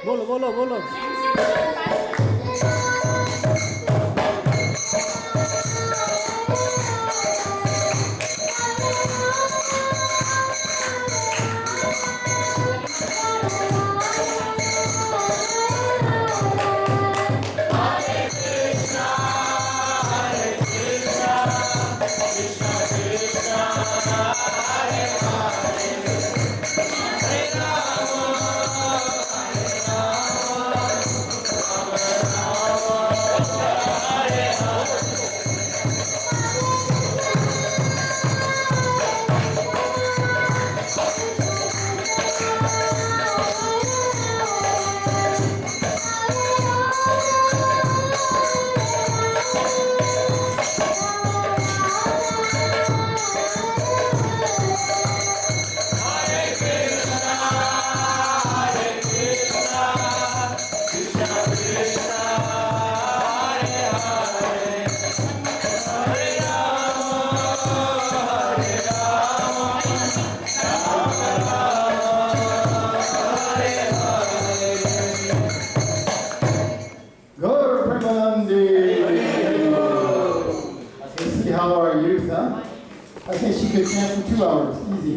बोलो बोलो बोलो I think she could chant for 2 hours, easy.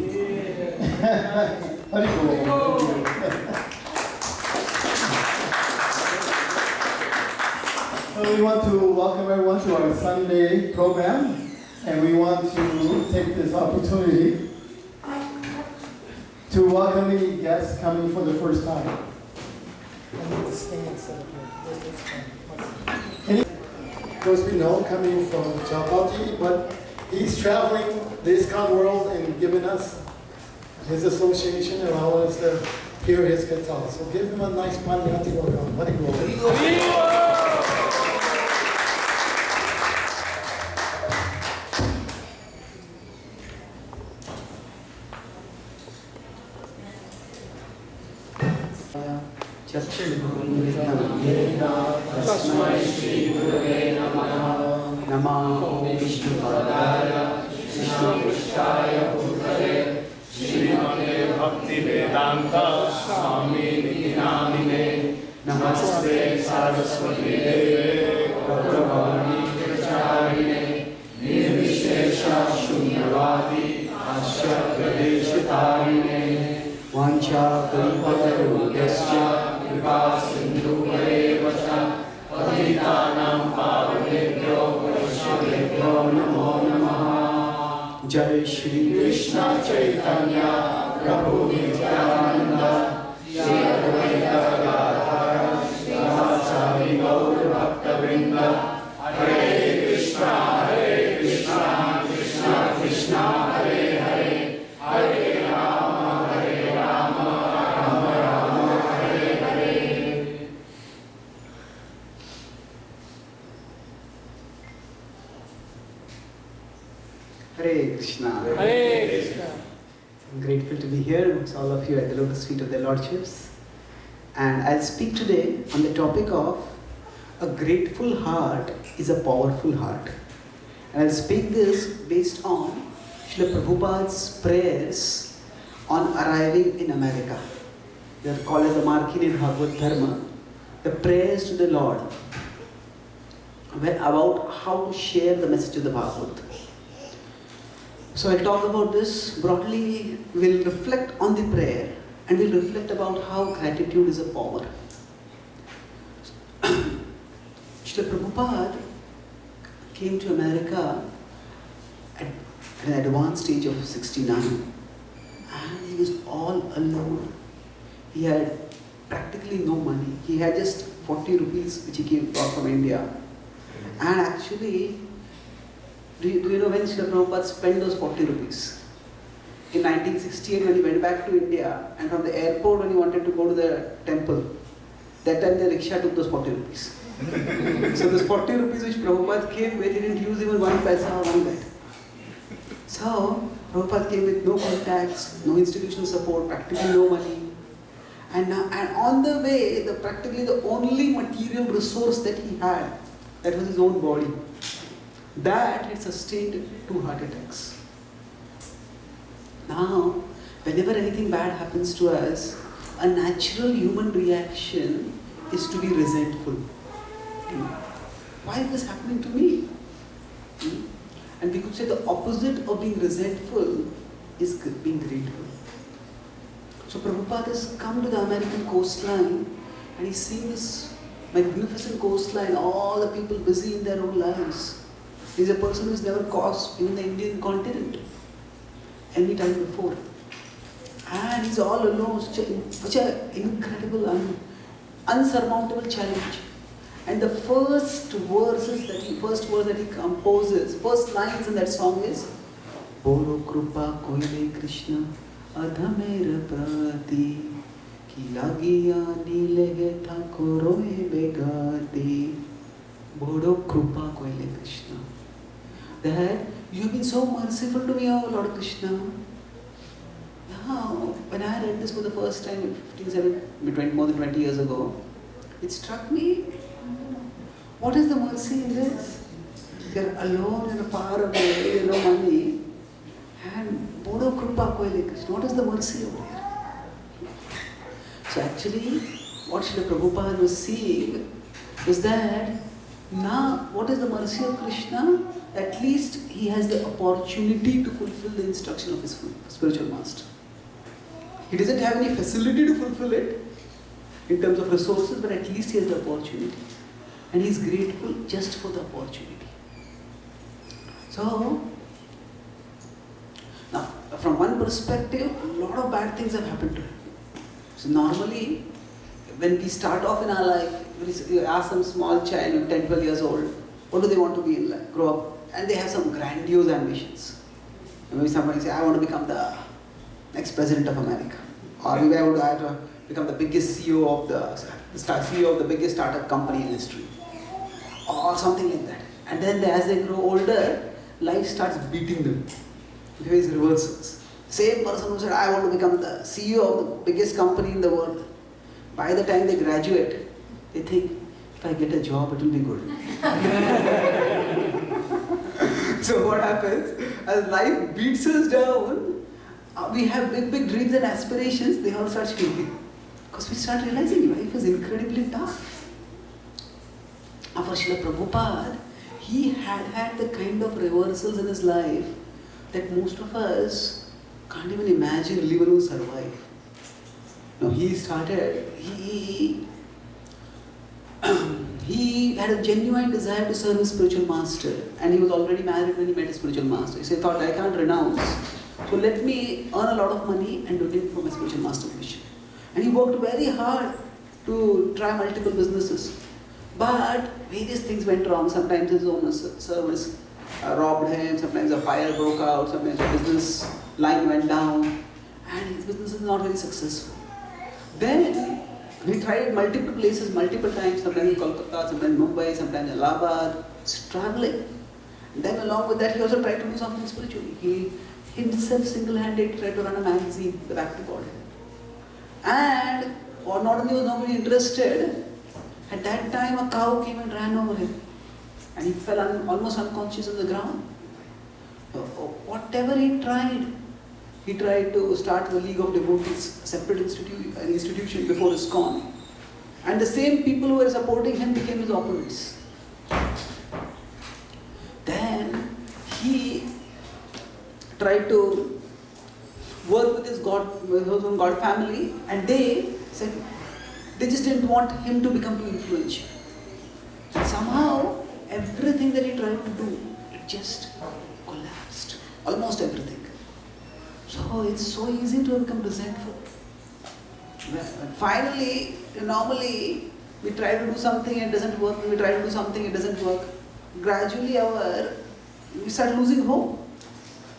So we want to welcome everyone to our Sunday program, and we want to take this opportunity to welcome any guests coming for the first time. I need to stand so any those we know coming from Chapati, but he's traveling the Iskcon world and giving us his association and allowing us to hear his guitar. So give him a nice Pandhati welcome. Tasmai Shri Gurave Namaha Namo Vishnu Padaya Vishnu Krishnaya Bhutale Srimate Bhakti Vedanta Swami Nityanamine Namaste Saraswati Deve Gauravani Pracharine Nirvishesha Shunyavadi Asya Pradeshitarine Vancha Kalpatarudesya Kripa Sindhu Vacha Patitanam Pavanebhyo Vaishnavebhyo Namo Namaha Jai Shri Krishna Chaitanya Prabhu Nityananda Shri Advaita Gadadhara Srivasadi Gaur Bhakta-vrinda Hare Krishna Krishna Krishna Hare Hare Hare Rama Rama Rama Hare Hare. Hare Krishna. Hare Krishna. I'm grateful to be here with all of you at the lotus feet of their lordships. And I'll speak today on the topic of a grateful heart is a powerful heart. And I'll speak this based on Srila Prabhupada's prayers on arriving in America. They are called as the Markinian Bhagavad Dharma, the prayers to the Lord about how to share the message of the Bhagavad. So I'll talk about this broadly. We'll reflect on the prayer and we'll reflect about how gratitude is a power. Srila Prabhupada came to America at an advanced age of 69 and he was all alone. He had practically no money. He had just 40 rupees which he brought from India. And actually, do you know when Srila Prabhupada spent those 40 rupees? In 1968 when he went back to India and from the airport when he wanted to go to the temple, that time the rickshaw took those 40 rupees. So those 40 rupees which Prabhupada came with, he didn't use even 1 paisa or 1 bit. So Prabhupada came with no contacts, no institutional support, practically no money. And on the way, practically the only material resource that he had, that was his own body. That had sustained 2 heart attacks. Now, whenever anything bad happens to us, a natural human reaction is to be resentful. Why is this happening to me? And we could say the opposite of being resentful is being grateful. So Prabhupada has come to the American coastline and he's seen this magnificent coastline, all the people busy in their own lives. He's a person who's never crossed even the Indian continent any time before. And he's all alone, such an incredible, unsurmountable challenge. And the first verse that he composes, first lines in that song is Boro Krupa Koile Krishna Adhamera Prati Ki Lagiya Nilege Thakoroe Begati Boro Krupa Koile Krishna. That you have been so merciful to me, O Lord Krishna. Now, when I read this for the first time, more than 20 years ago, it struck me, what is the mercy in this? You're alone and far away, you have no money, and Bodo Krupa Koile Krishna, what is the mercy over here? So actually, what Srila Prabhupada was seeing was that now, what is the mercy of Krishna? At least he has the opportunity to fulfill the instruction of his spiritual master. He doesn't have any facility to fulfill it in terms of resources, but at least he has the opportunity. And he is grateful just for the opportunity. So, now from one perspective, a lot of bad things have happened to him. So normally, when we start off in our life, you ask some small child, 10, 12 years old, what do they want to be in life, grow up? And they have some grandiose ambitions. Maybe somebody say, I want to become the next president of America. Or maybe I would like to become the biggest CEO of the biggest startup company in history. Or something like that. And then as they grow older, life starts beating them. There is reversals. Same person who said, I want to become the CEO of the biggest company in the world. By the time they graduate, they think, if I get a job, it will be good. So what happens, as life beats us down, we have big dreams and aspirations, they all start shrinking. Because we start realizing life is incredibly tough. Now for Srila Prabhupada, he had the kind of reversals in his life that most of us can't even imagine, let alone survive. Now he had a genuine desire to serve his spiritual master, and he was already married when he met his spiritual master. So he thought, I can't renounce, so let me earn a lot of money and donate for my spiritual master mission. And he worked very hard to try multiple businesses. But various things went wrong. Sometimes his own servants robbed him, sometimes a fire broke out, sometimes the business line went down, and his business is not very successful. Then he tried multiple places, multiple times, sometimes in Kolkata, sometimes in Mumbai, sometimes in Allahabad, traveling. Then along with that, he also tried to do something spiritually. He himself single-handed tried to run a magazine, The Back to God. And not only was nobody interested, At that time, a cow came and ran over him. And he fell almost unconscious on the ground. Whatever he tried to start the League of Devotees, a separate institution before Iskcon. And the same people who were supporting him became his opponents. Then he tried to work with his own God family, and they said they just didn't want him to become too influential. And somehow everything that he tried to do, it just collapsed. Almost everything. So it's so easy to become resentful. Finally, normally we try to do something and it doesn't work. We try to do something, it doesn't work. Gradually we start losing hope.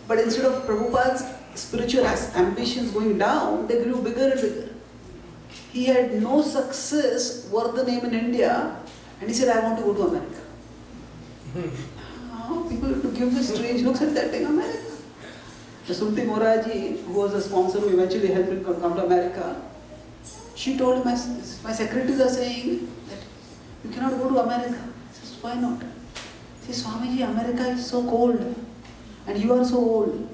But instead of Prabhupada's spiritual ambitions going down, they grew bigger and bigger. He had no success worth the name in India, and he said, I want to go to America. People have to give the strange looks at that thing, America. The Sunti Moraji, who was the sponsor who eventually helped him come to America, she told him, my secretaries are saying that you cannot go to America. He says, why not? He says, Swamiji, America is so cold and you are so old.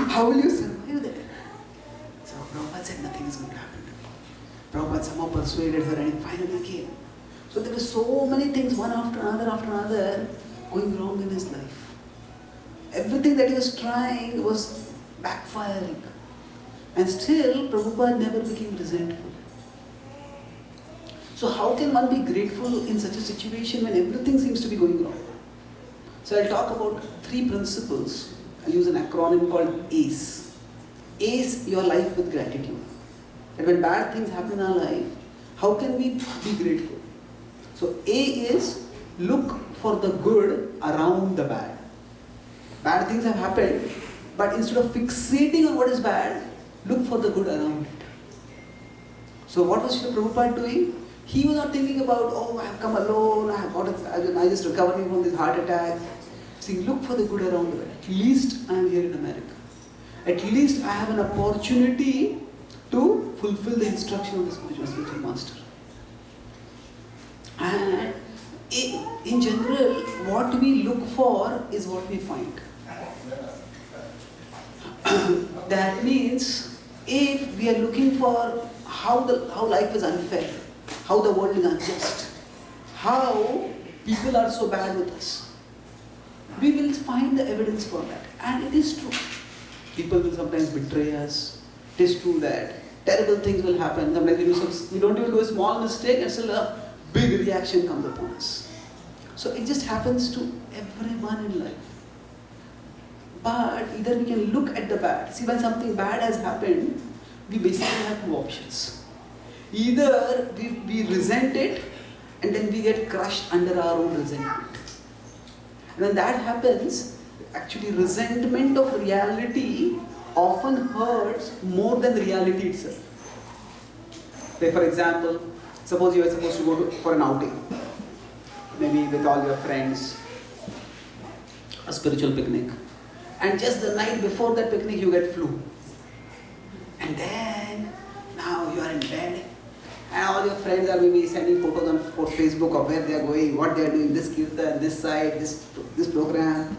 How will you survive there? So Prabhupada said nothing is going to happen to me. Prabhupada somehow persuaded her and he finally came. So there were so many things, one after another, going wrong in his life. Everything that he was trying was backfiring. And still, Prabhupada never became resentful. So how can one be grateful in such a situation when everything seems to be going wrong? So I'll talk about 3 principles. I'll use an acronym called ACE. ACE your life with gratitude. And when bad things happen in our life, how can we be grateful? So A is look for the good around the bad. Bad things have happened, but instead of fixating on what is bad, look for the good around it. So what was Srila Prabhupada doing? He was not thinking about, oh, I have come alone, I just recovered from this heart attack. See, look for the good around it. At least I am here in America. At least I have an opportunity to fulfill the instruction of the spiritual master. And in general, what we look for is what we find. That means, if we are looking for how life is unfair, how the world is unjust, how people are so bad with us, we will find the evidence for that. And it is true. People will sometimes betray us. It is true that terrible things will happen. Sometimes we don't even do a small mistake and still a big reaction comes upon us. So it just happens to everyone in life. But either we can look at the bad. See, when something bad has happened, we basically have 2 options. Either we resent it and then we get crushed under our own resentment. And when that happens, actually resentment of reality often hurts more than the reality itself. Like for example, suppose you are supposed to go for an outing, maybe with all your friends, a spiritual picnic. And just the night before that picnic, you get flu. And then, now you are in bed, and all your friends are maybe sending photos on Facebook of where they are going, what they are doing, this kirtan, this site, this program.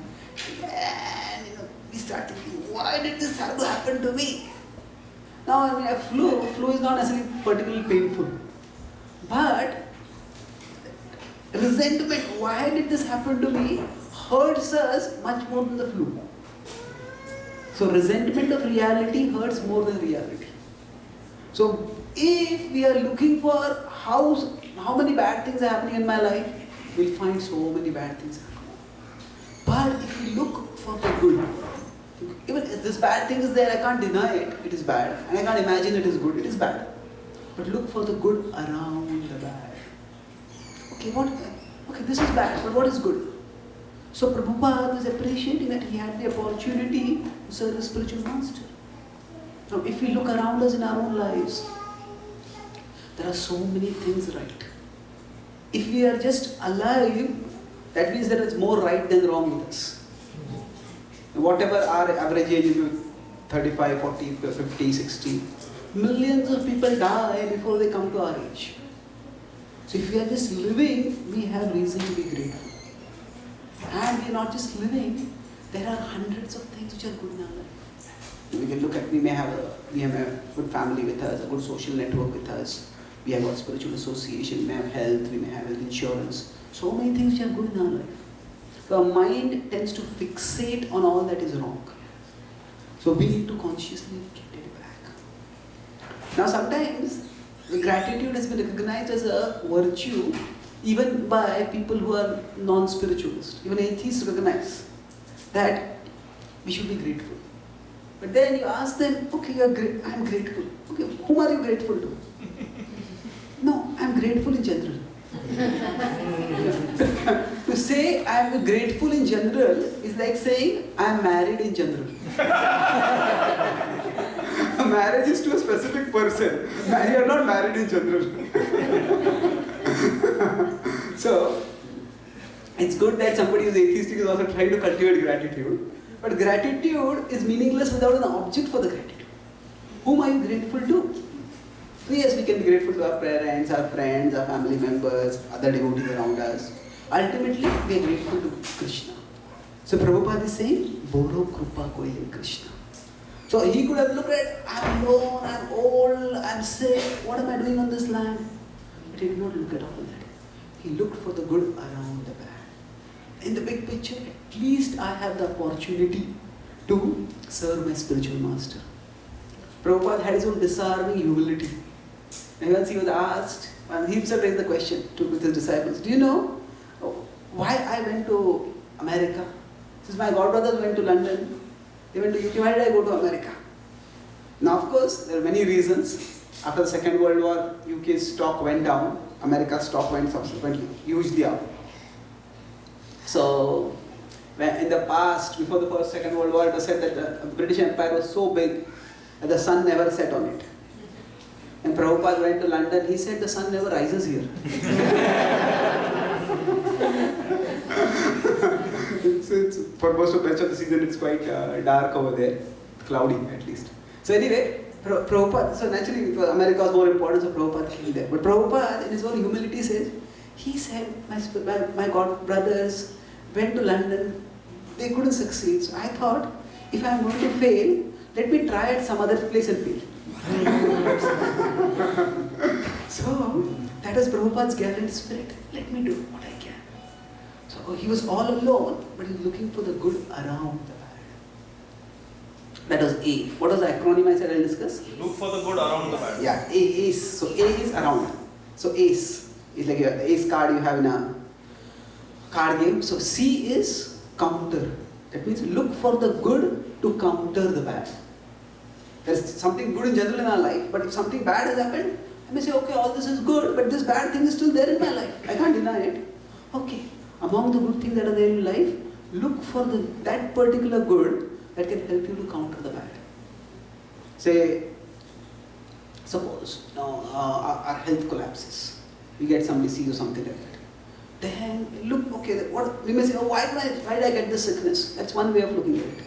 And we start thinking, why did this have to happen to me? Now, I mean, flu is not necessarily particularly painful. But resentment, why did this happen to me, hurts us much more than the flu. So resentment of reality hurts more than reality. So if we are looking for how many bad things are happening in my life, we'll find so many bad things happening. But if we look for the good, even if this bad thing is there, I can't deny it, it is bad. And I can't imagine it is good, it is bad. But look for the good around the bad. Okay, this is bad, but what is good? So Prabhupada was appreciating that he had the opportunity to serve a spiritual master. Now if we look around us in our own lives, there are so many things right. If we are just alive, that means there is more right than wrong with us. Whatever our average age is, 35, 40, 50, 60, Millions of people die before they come to our age. So if we are just living, we have reason to be grateful. And we are not just living, there are hundreds of things which are good in our life. We can look at, we have a good family with us, a good social network with us. We have got spiritual association, we may have health, we may have health insurance. So many things which are good in our life. So our mind tends to fixate on all that is wrong. So we need to consciously get it back. Now sometimes the gratitude has been recognized as a virtue even by people who are non-spiritualists. Even atheists recognize that we should be grateful. But then you ask them, okay, I'm grateful. Okay, whom are you grateful to? No, I'm grateful in general. To say I'm grateful in general is like saying I'm married in general. Marriage is to a specific person. You are not married in general. So, it's good that somebody who is atheistic is also trying to cultivate gratitude. But gratitude is meaningless without an object for the gratitude. Whom are you grateful to? So yes, we can be grateful to our parents, our friends, our family members, other devotees around us. Ultimately, we are grateful to Krishna. So Prabhupada is saying, Boro Krupa Koile Krishna. So he could have looked at, I'm alone, I'm old, I'm sick, what am I doing on this land? But he did not look at all that. He looked for the good around the bad. In the big picture, at least I have the opportunity to serve my spiritual master. Prabhupada had his own disarming humility. And once he was asked, and he himself raised the question with his disciples, do you know why I went to America? Since my godbrothers went to London, they went to UK, why did I go to America? Now of course, there are many reasons. After the Second World War, UK's stock went down, America's stock went subsequently hugely up. So, in the past, before the Second World War, it was said that the British Empire was so big that the sun never set on it. And Prabhupada went to London, he said the sun never rises here. For most of the season it's quite dark over there, cloudy at least. So anyway, Prabhupada, so naturally America was more important, so Prabhupada came there. But Prabhupada in his own humility says, he said, my god brothers went to London, they couldn't succeed. So I thought, if I'm going to fail, let me try at some other place and fail. So, that is Prabhupada's gallant spirit. Let me do what I can. So, he was all alone, but he was looking for the good around the bad. That was A. What was the acronym I said I'll discuss? Look for the good around the bad. Yeah, ACE. So, A is around. So, ACE is like the ACE card you have in a card game. So, C is counter. That means look for the good to counter the bad. There's something good in general in our life, but if something bad has happened, I may say, okay, all this is good, but this bad thing is still there in my life. I can't deny it. Okay, among the good things that are there in life, look for that particular good that can help you to counter the bad. Say, suppose our health collapses. We get some disease or something like that. Then look, okay, what we may say, oh, why did I get this sickness? That's one way of looking at it.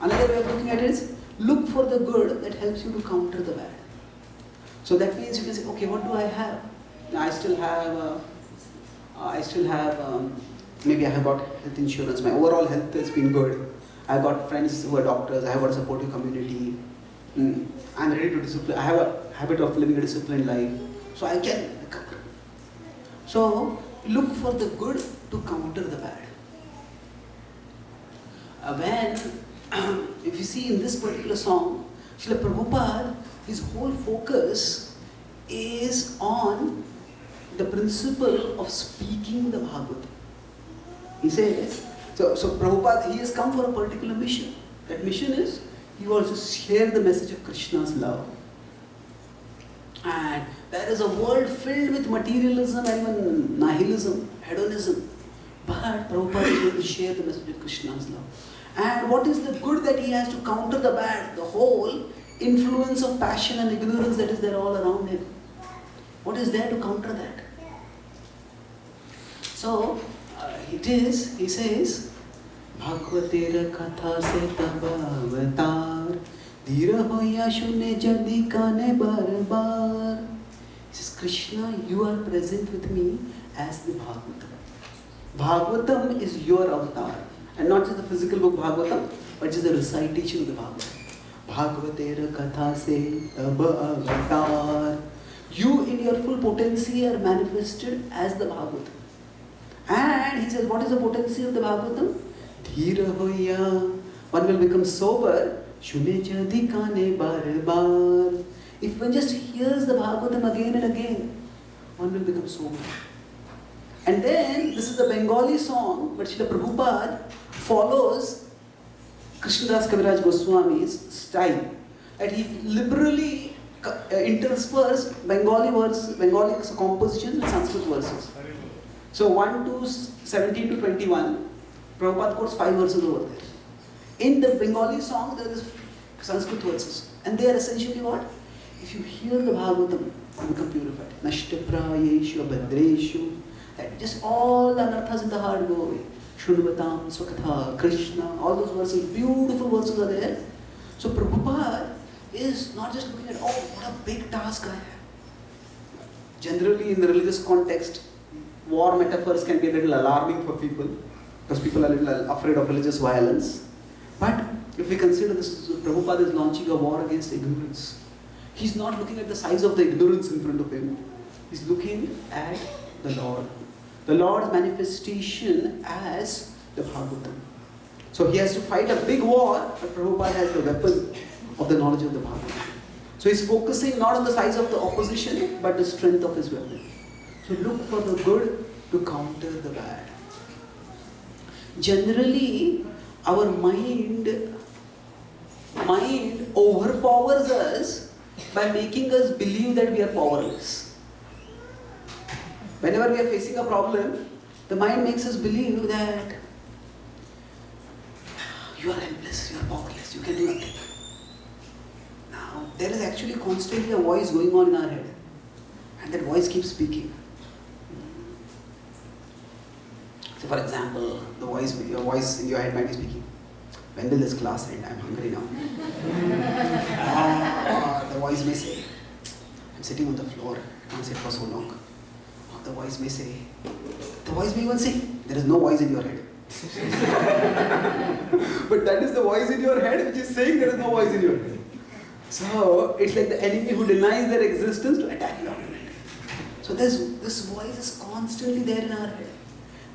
Another way of looking at it is, look for the good that helps you to counter the bad. So that means you can say, okay, what do I have? Now I still have, maybe I have got health insurance. My overall health has been good. I've got friends who are doctors. I have got a supportive community. I'm ready to discipline. I have a habit of living a disciplined life. So I can recover. So look for the good to counter the bad. If you see in this particular song, Srila Prabhupada, his whole focus is on the principle of speaking the Bhagavad. He says, so Prabhupada, he has come for a particular mission. That mission is, he wants to share the message of Krishna's love. And there is a world filled with materialism and even nihilism, hedonism. But Prabhupada is going to share the message of Krishna's love. And what is the good that he has to counter the bad? The whole influence of passion and ignorance that is there all around him. What is there to counter that? So, he says, Bhagvatera katha se tab avatar Dhira hoya shune jadi kane bar bar. He says, Krishna, you are present with me as the Bhagavatam. Bhagavatam is your avatar. And not just the physical book Bhagavatam, but just the recitation of the Bhagavatam. Bhagavatera katha se avatar. You in your full potency are manifested as the Bhagavatam. And he says, what is the potency of the Bhagavatam? Dhira hoya. One will become sober. Shune jadi kane bar bar. If one just hears the Bhagavatam again and again, one will become sober. And then, this is the Bengali song, but Srila Prabhupada follows Krishnadas Kaviraj Goswami's style. And he liberally interspersed Bengali compositions with Sanskrit verses. So 1 to 17 to 21, Prabhupada quotes 5 verses over there. In the Bengali song, there is Sanskrit verses. And they are essentially what? If you hear the Bhagavatam, you become purified. Nashtaprayeshu abhadreshu. That just all the anarthas in the heart go away. Shunvatam, Swakatha, Krishna, all those verses, beautiful verses are there. So Prabhupada is not just looking at, oh, what a big task I have. Generally in the religious context, war metaphors can be a little alarming for people because people are a little afraid of religious violence. But if we consider this, Prabhupada is launching a war against ignorance. He's not looking at the size of the ignorance in front of him. He's looking at the Lord. The Lord's manifestation as the Bhagavatam. So he has to fight a big war, but Prabhupada has the weapon of the knowledge of the Bhagavatam. So he's focusing not on the size of the opposition, but the strength of his weapon. So look for the good to counter the bad. Generally, our mind overpowers us by making us believe that we are powerless. Whenever we are facing a problem, the mind makes us believe that you are helpless, you are powerless, you can do nothing. Now, there is actually constantly a voice going on in our head, and that voice keeps speaking. So, for example, your voice in your head might be speaking. When will this class end? I'm hungry now. The voice may say, I'm sitting on the floor, I can't sit for so long. The voice may even say, there is no voice in your head. But that is the voice in your head which is saying there is no voice in your head. So it's like the enemy who denies their existence to attack your head. So this voice is constantly there in our head.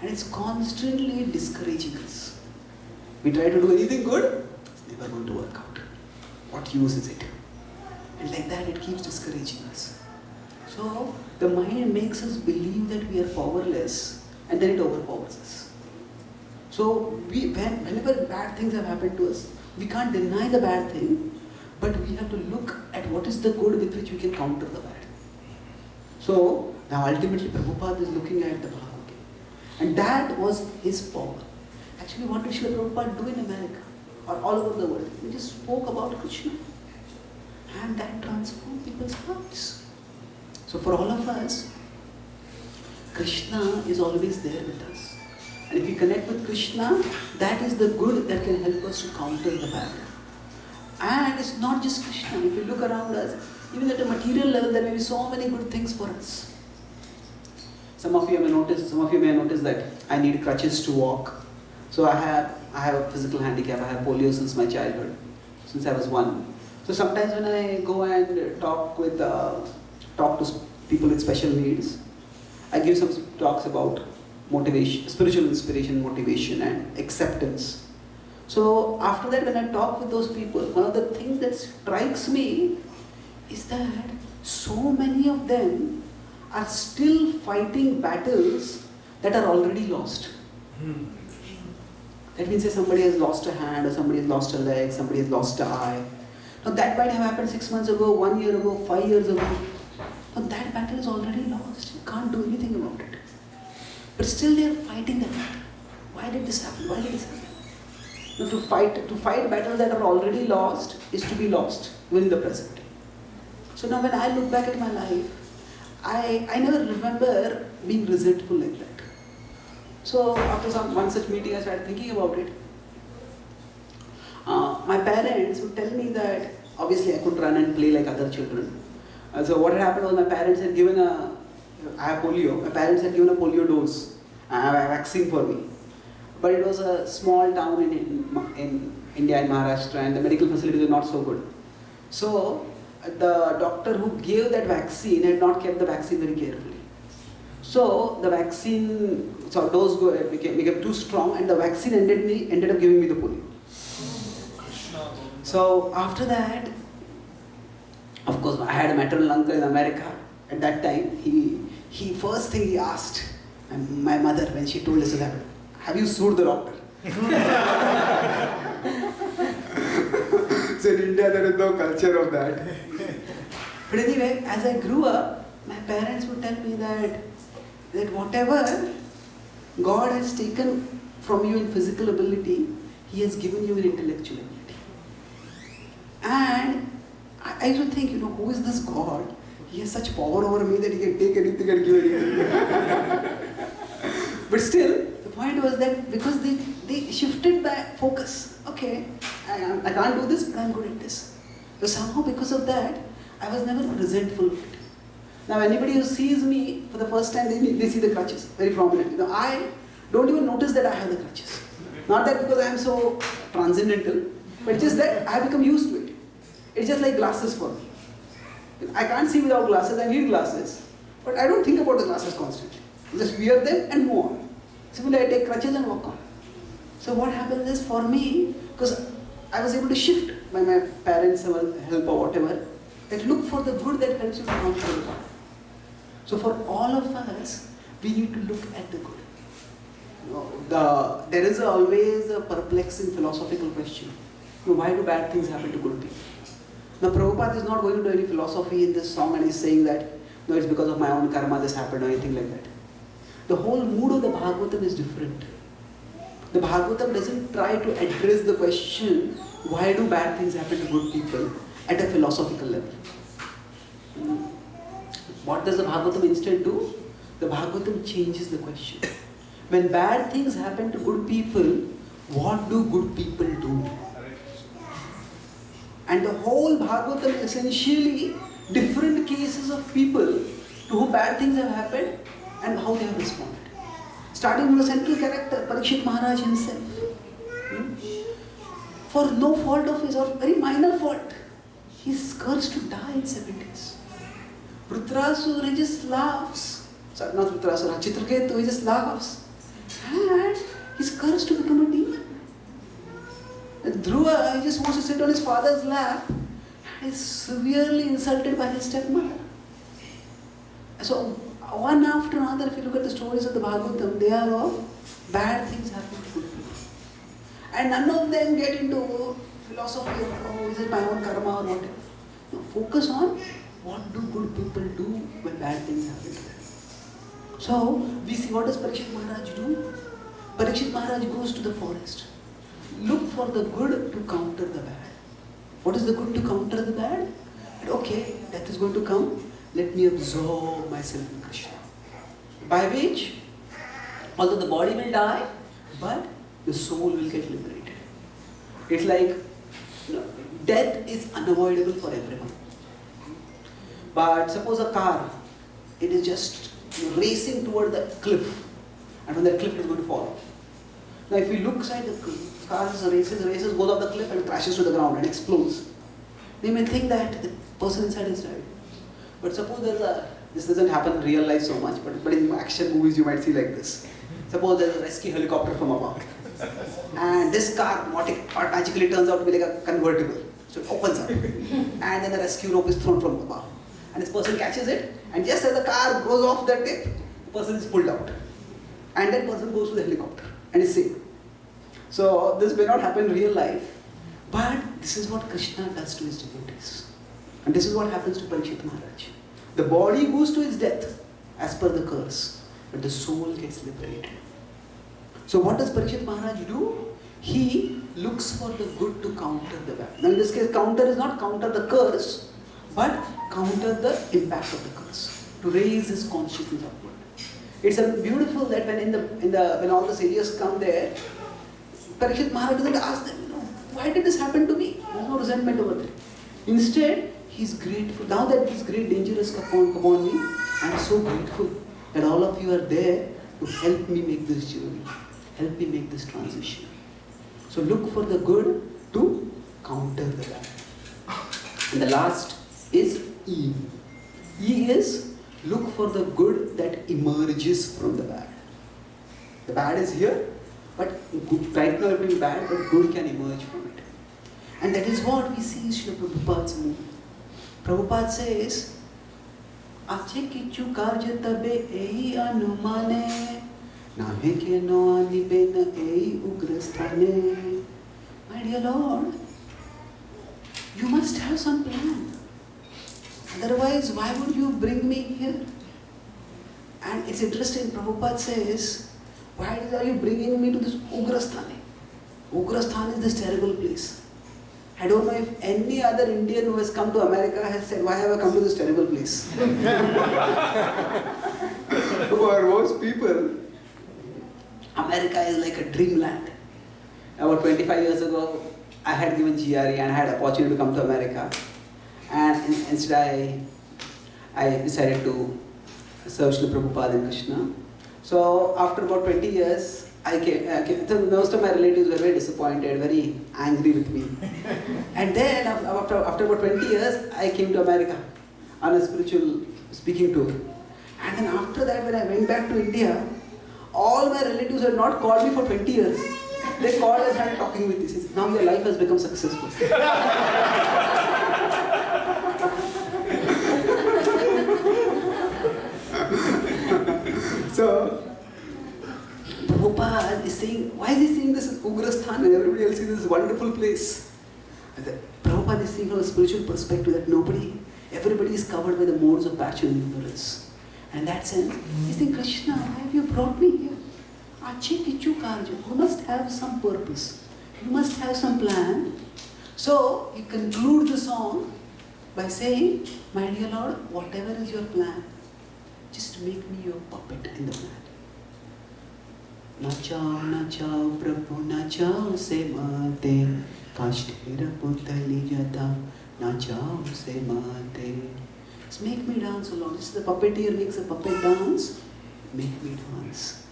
And it's constantly discouraging us. We try to do anything good, it's never going to work out. What use is it? And like that it keeps discouraging us. So the mind makes us believe that we are powerless, and then it overpowers us. So whenever bad things have happened to us, we can't deny the bad thing, but we have to look at what is the good with which we can counter the bad. So now ultimately Prabhupada is looking at the Bhagavatam, and that was his power. Actually, what did Srila Prabhupada do in America or all over the world? He just spoke about Krishna, and that transformed people's hearts. So for all of us, Krishna is always there with us. And if we connect with Krishna, that is the good that can help us to counter the bad. And it's not just Krishna. If you look around us, even at a material level, there may be so many good things for us. Some of you may notice that I need crutches to walk. So I have a physical handicap. I have polio since my childhood, since I was 1. So sometimes when I go and talk to people with special needs, I give some talks about motivation, spiritual inspiration, motivation, and acceptance. So after that, when I talk with those people, one of the things that strikes me is that so many of them are still fighting battles that are already lost. That means, say somebody has lost a hand, or somebody has lost a leg, somebody has lost an eye. Now that might have happened 6 months ago, 1 year ago, 5 years ago. Now that battle is already lost. You can't do anything about it. But still they are fighting that battle. Why did this happen? Why did this happen? Now to fight battles that are already lost is to be lost within the present. So now when I look back at my life, I never remember being resentful like that. So after one such meeting, I started thinking about it. My parents would tell me that obviously I couldn't run and play like other children. So what had happened was my parents had given I have polio, my parents had given a polio dose, a vaccine for me. But it was a small town in India, in Maharashtra, and the medical facilities were not so good. So the doctor who gave that vaccine had not kept the vaccine very carefully. So the vaccine, so dose became too strong, and the vaccine ended up giving me the polio. So after that, of course, I had a maternal uncle in America. At that time, he first thing he asked my mother when she told us that, have you sued the doctor? So in India there is no culture of that. But anyway, as I grew up, my parents would tell me that whatever God has taken from you in physical ability, He has given you in intellectual ability. And I used to think, who is this God? He has such power over me that He can take anything and give anything. But still, the point was that because they shifted back focus. Okay, I can't do this, but I'm good at this. So somehow because of that, I was never resentful of it. Now anybody who sees me for the first time, they see the crutches very prominent. I don't even notice that I have the crutches. Not that because I am so transcendental, but just that I have become used to it. It's just like glasses for me. I can't see without glasses, I need glasses. But I don't think about the glasses constantly. I just wear them and move on. Similarly, I take crutches and walk on. So what happens is for me, because I was able to shift by my parents' help or whatever, that look for the good that helps you to counter the bad. So for all of us, we need to look at the good. There is always a perplexing philosophical question. Why do bad things happen to good people? Now Prabhupada is not going to do any philosophy in this song and he's saying that, no, it's because of my own karma this happened or anything like that. The whole mood of the Bhagavatam is different. The Bhagavatam doesn't try to address the question, why do bad things happen to good people, at a philosophical level. What does the Bhagavatam instead do? The Bhagavatam changes the question. When bad things happen to good people, what do good people do? And the whole Bhagavatam is essentially different cases of people to whom bad things have happened and how they have responded. Starting from the central character, Parikshit Maharaj himself. For no fault of his, or very minor fault, he's cursed to die in 7 days. Vritrasura, he just laughs. Sorry, not Vritrasura, Chitraketu, he just laughs. And he's cursed to become a demon. And Dhruva, he just wants to sit on his father's lap and is severely insulted by his stepmother. So, one after another, if you look at the stories of the Bhagavatam, they are of bad things happening to good people. And none of them get into philosophy of, is it my own karma or whatever. No, focus on what do good people do when bad things happen to them. So, we see what does Parikshit Maharaj do? Parikshit Maharaj goes to the forest. Look for the good to counter the bad. What is the good to counter the bad? Okay, death is going to come. Let me absorb myself in Krishna. By which, although the body will die, but the soul will get liberated. It's like, death is unavoidable for everyone. But suppose a car, it is just racing toward the cliff, and when the cliff is going to fall off. Now if you look inside the cliff, car races, goes off the cliff and crashes to the ground and explodes. They may think that the person inside is dead. But suppose this doesn't happen in real life so much, but in action movies you might see like this. Suppose there's a rescue helicopter from above. And this car magically turns out to be like a convertible. So it opens up. And then the rescue rope is thrown from above. And this person catches it, and just as the car goes off the tip, the person is pulled out. And that person goes to the helicopter and is safe. So this may not happen in real life, but this is what Krishna does to his devotees. And this is what happens to Parikshit Maharaj. The body goes to its death as per the curse, but the soul gets liberated. So what does Parikshit Maharaj do? He looks for the good to counter the bad. Now in this case, counter is not counter the curse, but counter the impact of the curse, to raise his consciousness upward. It's a beautiful that when all the sages come there, Parikshit Maharaj doesn't ask them, why did this happen to me? There's no resentment over there. Instead, he's grateful. Now that this great danger has come upon me, I'm so grateful that all of you are there to help me make this journey, help me make this transition. So look for the good to counter the bad. And the last is E. E is look for the good that emerges from the bad. The bad is here, but right now it will be bad, but good can emerge from it. And that is what we see in Srila Prabhupada's movement. Prabhupada says, Ache kichu karja tabe ei anumane, nahe ke no anibe na ei ugrasthane. My dear Lord, you must have some plan. Otherwise, why would you bring me here? And it's interesting, Prabhupada says, why are you bringing me to this Ugrasthane? Ugrasthane is this terrible place. I don't know if any other Indian who has come to America has said, why have I come to this terrible place? For most people, America is like a dreamland. About 25 years ago, I had given GRE and I had an opportunity to come to America. And instead I decided to serve Srila Prabhupada and Krishna. So after about 20 years, I came. So most of my relatives were very disappointed, very angry with me. And then after about 20 years, I came to America on a spiritual speaking tour. And then after that, when I went back to India, all my relatives had not called me for 20 years. They called and started talking with me. They said, now your life has become successful. So, Prabhupada is saying, why is he saying this is Ugrasthan and everybody else sees this wonderful place? Prabhupada is saying from a spiritual perspective that everybody is covered by the modes of passion and ignorance. And in that sense, he's saying, Krishna, why have you brought me here? Ache kichu karja. You must have some purpose. You must have some plan. So, he concludes the song by saying, my dear Lord, whatever is your plan, just make me your puppet in the plan. Nachao, Prabhu, nachao se mate, kashtira putali jata, nachao se mate. Just make me dance along. This is the puppeteer makes a puppet dance. Make me dance.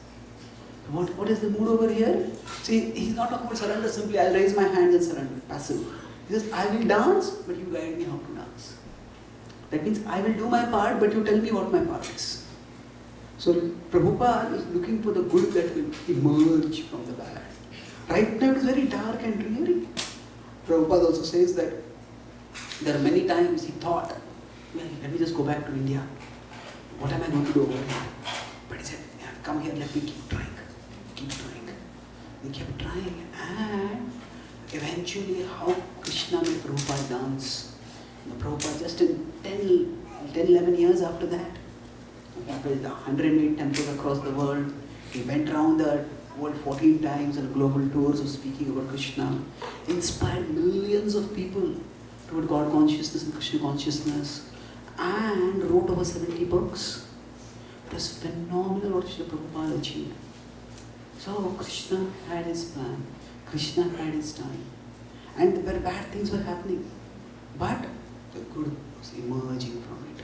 What is the mood over here? See, he's not talking about surrender simply, I'll raise my hands and surrender, passive. He says, I will dance, but you guide me how to dance. That means I will do my part, but you tell me what my part is. So Prabhupada is looking for the good that will emerge from the bad. Right now it is very dark and dreary. Prabhupada also says that there are many times he thought, well, let me just go back to India. What am I going to do over here? But he said, yeah, come here, let me keep trying. Keep trying. They kept trying, and eventually how Krishna made Prabhupada dance. Prabhupada just in 11 years after that, he built 108 temples across the world. He went around the world 14 times on global tours of speaking about Krishna, inspired millions of people toward God consciousness and Krishna consciousness, and wrote over 70 books. It was phenomenal what Srila Prabhupada achieved. So Krishna had his plan, Krishna had his time, and where bad things were happening, but the good was emerging from it.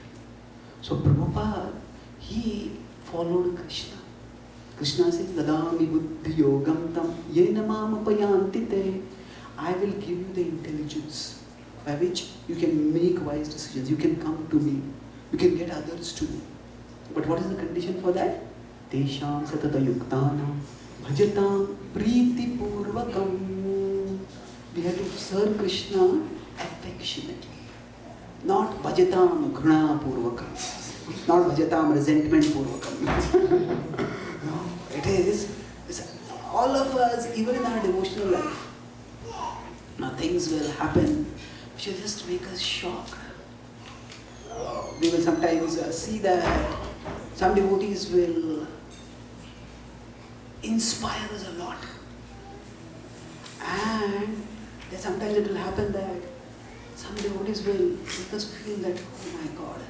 So Prabhupada, he followed Krishna. Krishna says, Dadami buddhi yogam tam yena mam upayanti te. I will give you the intelligence by which you can make wise decisions. You can come to me. You can get others to me. But what is the condition for that? Tesham satata yuktanam bhajatam priti purvakam. We have to serve Krishna affectionately. Not bhajatam gruna purvakam. Not bhajatam resentment purvakam. No, it's all of us, even in our devotional life. Now things will happen which will just make us shocked. We will sometimes see that some devotees will inspire us a lot. And then sometimes it will happen that some devotees will make us feel that, oh my God,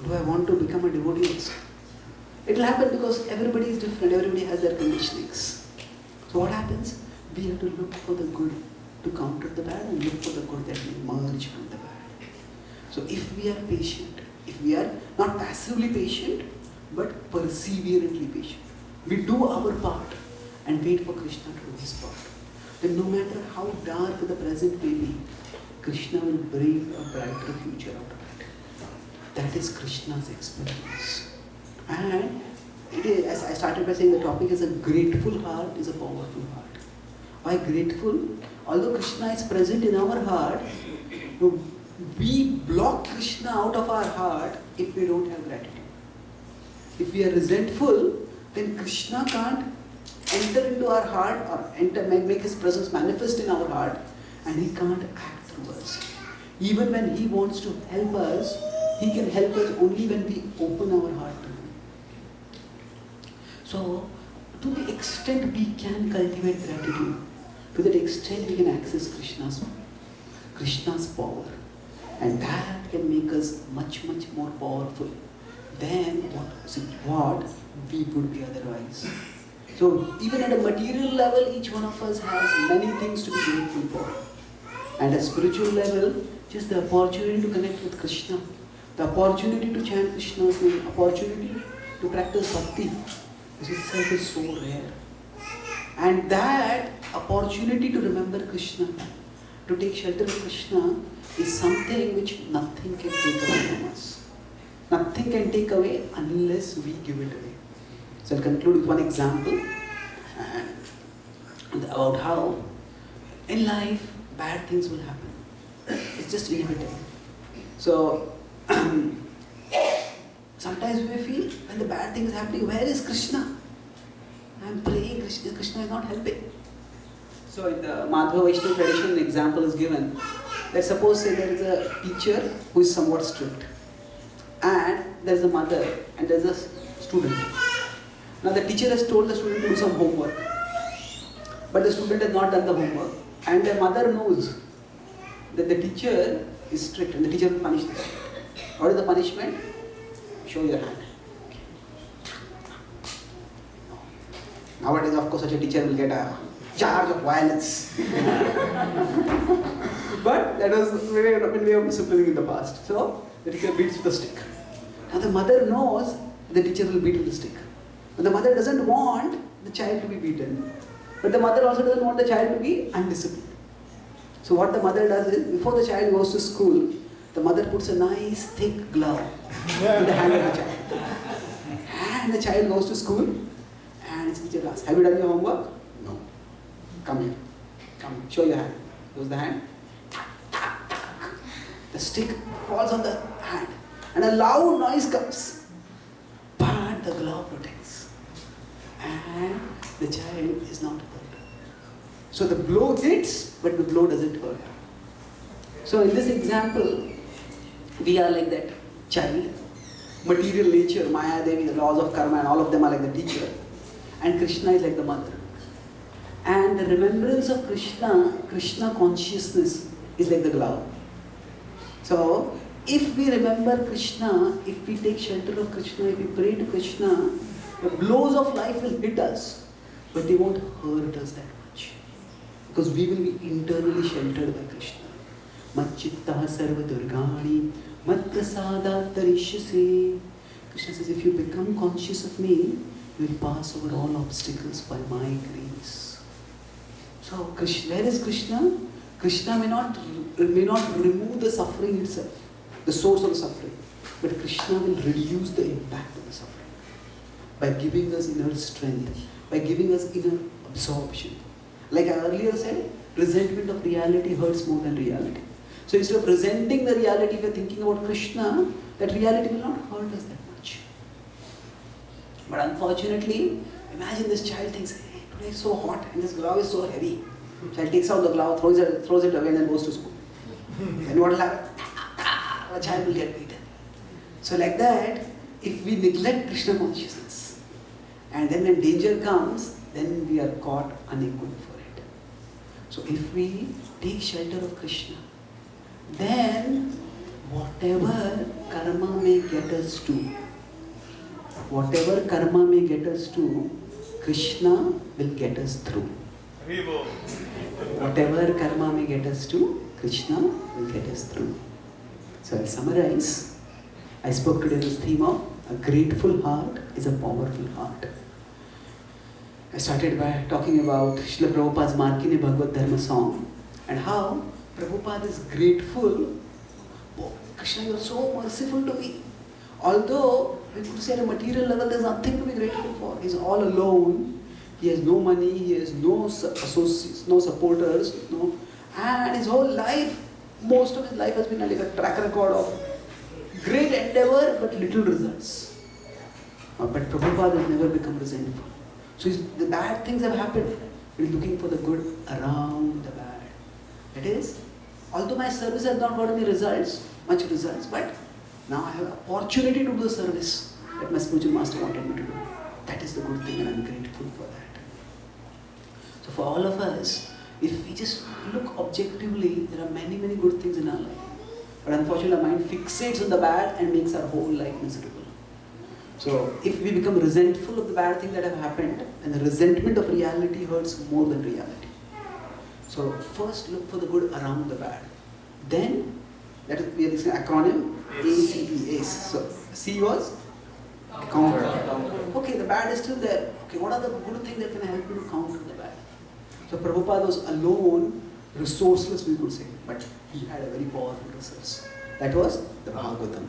do I want to become a devotee also? It will happen because everybody is different, everybody has their conditionings. So what happens? We have to look for the good to counter the bad and look for the good that will emerge from the bad. So if we are patient, if we are not passively patient, but perseverantly patient, we do our part and wait for Krishna to do his part, then no matter how dark the present may be, Krishna will bring a brighter future out of it. That is Krishna's experience. And it is, as I started by saying, the topic is a grateful heart is a powerful heart. Why grateful? Although Krishna is present in our heart, we block Krishna out of our heart if we don't have gratitude. If we are resentful, then Krishna can't enter into our heart or make his presence manifest in our heart, and he can't act through us. Even when he wants to help us, he can help us only when we open our heart to him. So, to the extent we can cultivate gratitude, to that extent we can access Krishna's power. And that can make us much, much more powerful than what we would be otherwise. So even at a material level, each one of us has many things to be grateful for. And at a spiritual level, just the opportunity to connect with Krishna, the opportunity to chant Krishna's name, opportunity to practice bhakti, this itself is so rare. And that opportunity to remember Krishna, to take shelter of Krishna, is something which nothing can take away from us. Nothing can take away unless we give it away. So I'll conclude with one example about how in life bad things will happen. It's just inevitable. So sometimes we feel when the bad thing is happening, where is Krishna? I'm praying, Krishna is not helping. So in the Madhva Vaishnava tradition, an example is given. Let's suppose say there is a teacher who is somewhat strict, and there is a mother and there is a student. Now the teacher has told the student to do some homework, but the student has not done the homework, and the mother knows that the teacher is strict and the teacher will punish the student. What is the punishment? Show your hand. Nowadays, of course, such a teacher will get a charge of violence. But that was when we were disciplining in the past. So the teacher beats with a stick. Now the mother knows the teacher will beat with the stick. But the mother doesn't want the child to be beaten. But the mother also doesn't want the child to be undisciplined. So what the mother does is, before the child goes to school, the mother puts a nice thick glove in the hand of the child. And the child goes to school, and his teacher asks, have you done your homework? No. Come here. Come, show your hand. Goes the hand. The stick falls on the hand, and a loud noise comes. But the glove protects, and the child is not hurt. So the blow hits, but the blow doesn't hurt. So in this example, we are like that child. Material nature, Maya Devi, the laws of karma, and all of them are like the teacher. And Krishna is like the mother. And the remembrance of Krishna consciousness is like the glove. So, if we remember Krishna, if we take shelter of Krishna, if we pray to Krishna, the blows of life will hit us, but they won't hurt us that much. Because we will be internally sheltered by Krishna. Machitta sarva durgani matprasada tarishyase. Krishna says, if you become conscious of me, you will pass over all obstacles by my grace. So, where is Krishna? Krishna may not remove the suffering itself, the source of the suffering, but Krishna will reduce the impact of the suffering by giving us inner strength, by giving us inner absorption. Like I earlier said, resentment of reality hurts more than reality. So instead of resenting the reality, we are thinking about Krishna, that reality will not hurt us that much. But unfortunately, imagine this child thinks, hey, today is so hot and this glove is so heavy. Child takes out the glove, throws it away, and then goes to school. Then what will happen? The child will get beaten. So like that, if we neglect Krishna consciousness, and then when danger comes, then we are caught unequipped for it. So if we take shelter of Krishna, then whatever karma may get us to, Krishna will get us through. Vivo. Whatever karma may get us to, Krishna will get us through. So I'll summarize. I spoke today this theme of a grateful heart is a powerful heart. I started by talking about Srila Prabhupada's Markine Bhagavad Dharma song and how Prabhupada is grateful. Oh, Krishna, you are so merciful to me. Although we could say at a material level there's nothing to be grateful for. He's all alone. He has no money, he has no associates, no supporters, and his whole life, most of his life has been like a track record of great endeavor but little results. But Prabhupada has never become resentful. So the bad things have happened. He's looking for the good around the bad. That is, although my service has not got any results, much results, but now I have an opportunity to do the service that my spiritual master wanted me to do. That is the good thing and I'm grateful for that. So for all of us, if we just look objectively, there are many, many good things in our life. But unfortunately our mind fixates on the bad and makes our whole life miserable. So if we become resentful of the bad things that have happened, and the resentment of reality hurts more than reality. So first look for the good around the bad. Then, that is, we have this acronym, ACE, ACE. So C was? Counter. Okay, the bad is still there. Okay, what are the good things that can help you to counter the bad? So Prabhupada was alone, resourceless we could say, but he had a very powerful resource. That was the Bhagavatam.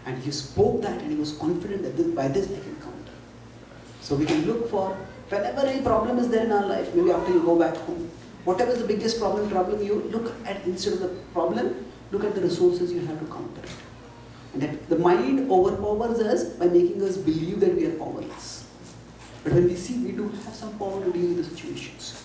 And he spoke that and he was confident that by this I can counter. So we can look for, whenever any problem is there in our life, maybe after you go back home, whatever is the biggest problem troubling you, look at, instead of the problem, look at the resources you have to counter it. And that the mind overpowers us by making us believe that we are powerless. But when we see we do have some power to deal with the situations,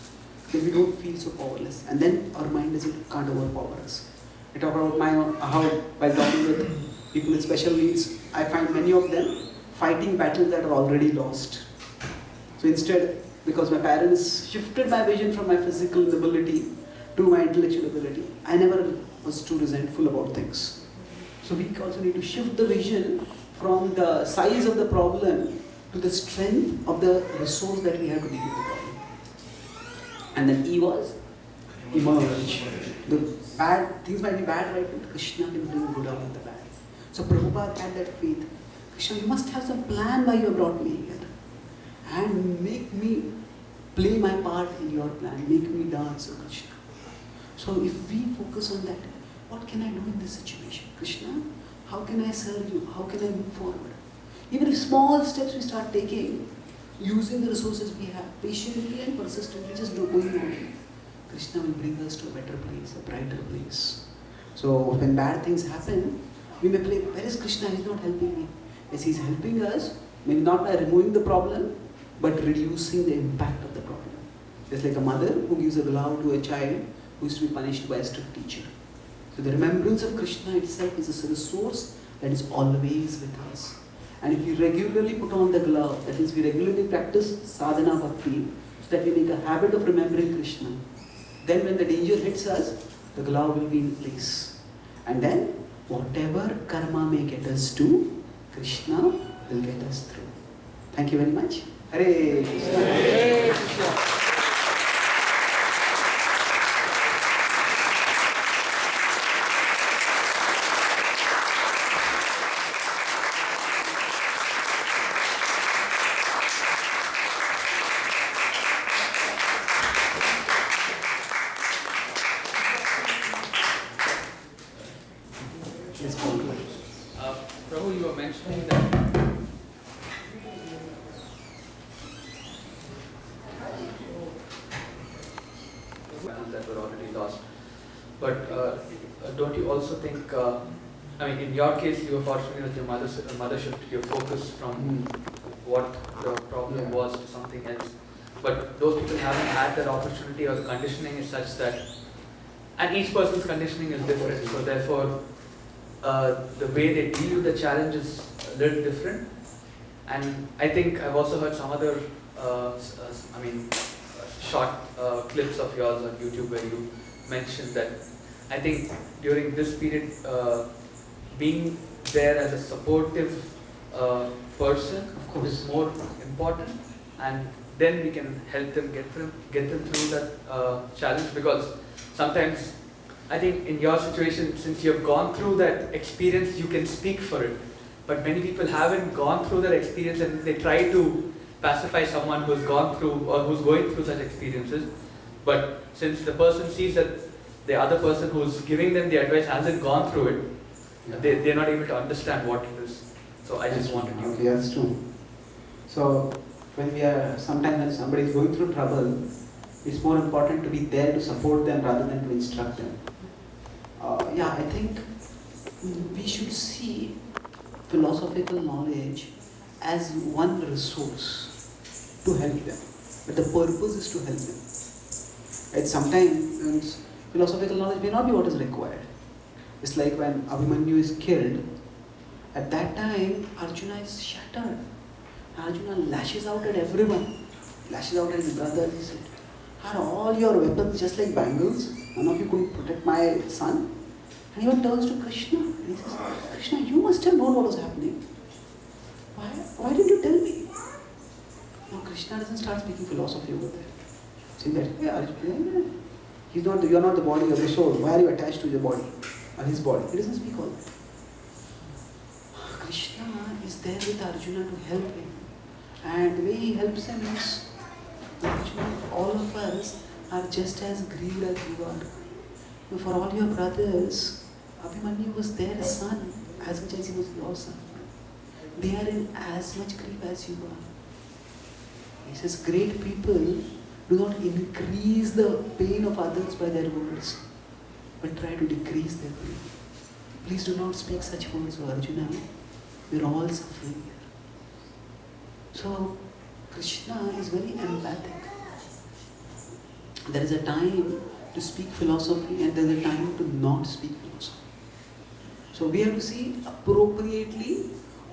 then we don't feel so powerless. And then our mind can't overpower us. I talk about how while talking with people with special needs, I find many of them fighting battles that are already lost. So instead, because my parents shifted my vision from my physical ability to my intellectual ability, I never was too resentful about things. So we also need to shift the vision from the size of the problem to the strength of the resource that we have to deal with the problem. And then E was emerge. The bad things might be bad right now, Krishna can bring good out of the bad. So Prabhupada had that faith. Krishna, you must have some plan why you have brought me here. And make me play my part in your plan. Make me dance, O Krishna. So if we focus on that, what can I do in this situation? Krishna, how can I serve you? How can I move forward? Even if small steps we start taking, using the resources we have, patiently and persistently, just going on, Krishna will bring us to a better place, a brighter place. So when bad things happen, we may play, where is Krishna? He's not helping me. Yes, he's helping us, maybe not by removing the problem, but reducing the impact of the problem. Just like a mother who gives a glove to a child who is to be punished by a strict teacher. So the remembrance of Krishna itself is a resource that is always with us. And if we regularly put on the glove, that means we regularly practice sadhana bhakti, so that we make a habit of remembering Krishna, then when the danger hits us, the glove will be in place. And then, whatever karma may get us to, Krishna will get us through. Thank you very much. Hare Krishna. Hare Krishna. Prabhu, you were mentioning that were already lost. But don't you also think, I mean, in your case, you were fortunate that your mother shifted your focus from what the problem was to something else. But those people haven't had that opportunity, or the conditioning is such that, and each person's conditioning is different, so therefore, the way they deal with the challenge is a little different. And I think I've also heard some other, short clips of yours on YouTube where you mentioned that I think during this period, being there as a supportive person is more important and then we can help them get them through that challenge. Because sometimes I think in your situation, since you have gone through that experience, you can speak for it. But many people haven't gone through that experience, and they try to pacify someone who's gone through or who's going through such experiences. But since the person sees that the other person who's giving them the advice hasn't gone through it, they're not able to understand what it is. So I just wanted you. Okay, that's true. So sometimes when somebody is going through trouble, it's more important to be there to support them rather than to instruct them. I think we should see philosophical knowledge as one resource to help them, but the purpose is to help them. Right? Sometimes philosophical knowledge may not be what is required. It's like when Abhimanyu is killed, at that time Arjuna is shattered. Arjuna lashes out at everyone, lashes out at his brother. He said, "Are all your weapons just like bangles? None of you could protect my son?" And he even turns to Krishna and he says, "Krishna, you must have known what was happening. Why did you tell me?" Now Krishna doesn't start speaking philosophy over there. Saying that, "Hey Arjuna, you are not the body of the soul. Why are you attached to your body or his body?" He doesn't speak all that. Krishna is there with Arjuna to help him. And the way he helps him is, Arjuna, all of us are just as grieved as you are. For all your brothers, Abhimanyu was their son as much as he was your son. They are in as much grief as you are. He says, great people do not increase the pain of others by their words, but try to decrease their pain. Please do not speak such words, O Arjuna. We are all suffering here. So, Krishna is very empathic. There is a time to speak philosophy and there is a time to not speak philosophy. So we have to see appropriately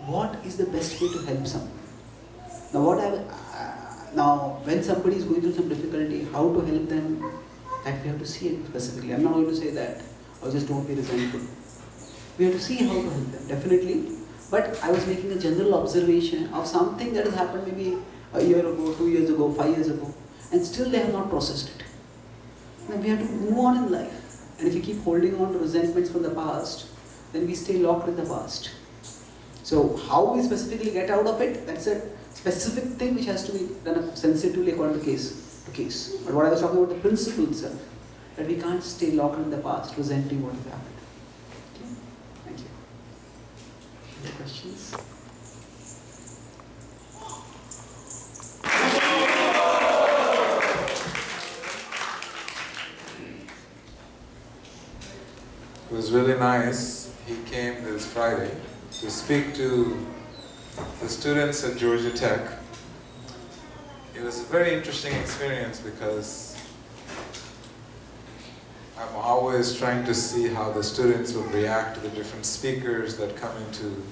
what is the best way to help someone. Now, when somebody is going through some difficulty, how to help them, that we have to see it specifically. I'm not going to say that, or just don't be resentful. We have to see how to help them, definitely. But I was making a general observation of something that has happened maybe a year ago, 2 years ago, 5 years ago, and still they have not processed it. Then we have to move on in life. And if we keep holding on to resentments from the past, then we stay locked in the past. So how we specifically get out of it, that's a specific thing which has to be done sensitively according to case to case. But what I was talking about, the principle itself, that we can't stay locked in the past, resenting what has happened. Okay? Thank you. Any questions? It was really nice. He came this Friday to speak to the students at Georgia Tech. It was a very interesting experience because I'm always trying to see how the students would react to the different speakers that come into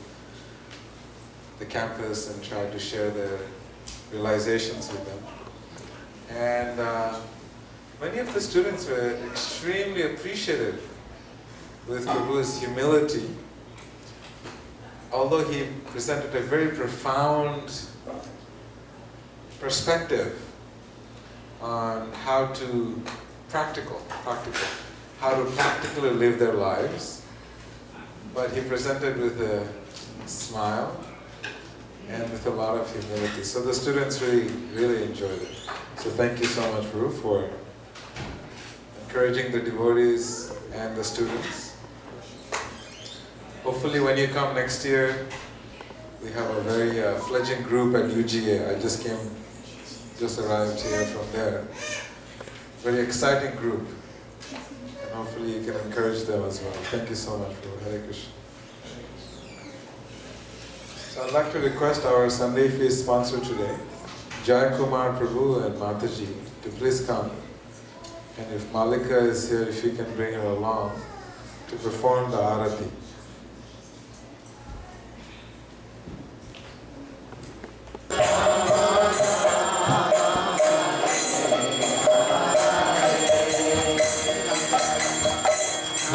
the campus and try to share their realizations with them. And many of the students were extremely appreciative with Prabhu's humility. Although he presented a very profound perspective on how to how to practically live their lives, but he presented with a smile and with a lot of humility. So the students really enjoyed it. So thank you so much, Prabhu, for encouraging the devotees and the students. Hopefully when you come next year, we have a very fledgling group at UGA. I just arrived here from there. Very exciting group. And hopefully you can encourage them as well. Thank you so much, Prabhu. Hare Krishna. So I'd like to request our Sunday feast sponsor today, Jai Kumar Prabhu and Mataji, to please come. And if Malika is here, if you can bring her along to perform the Arati.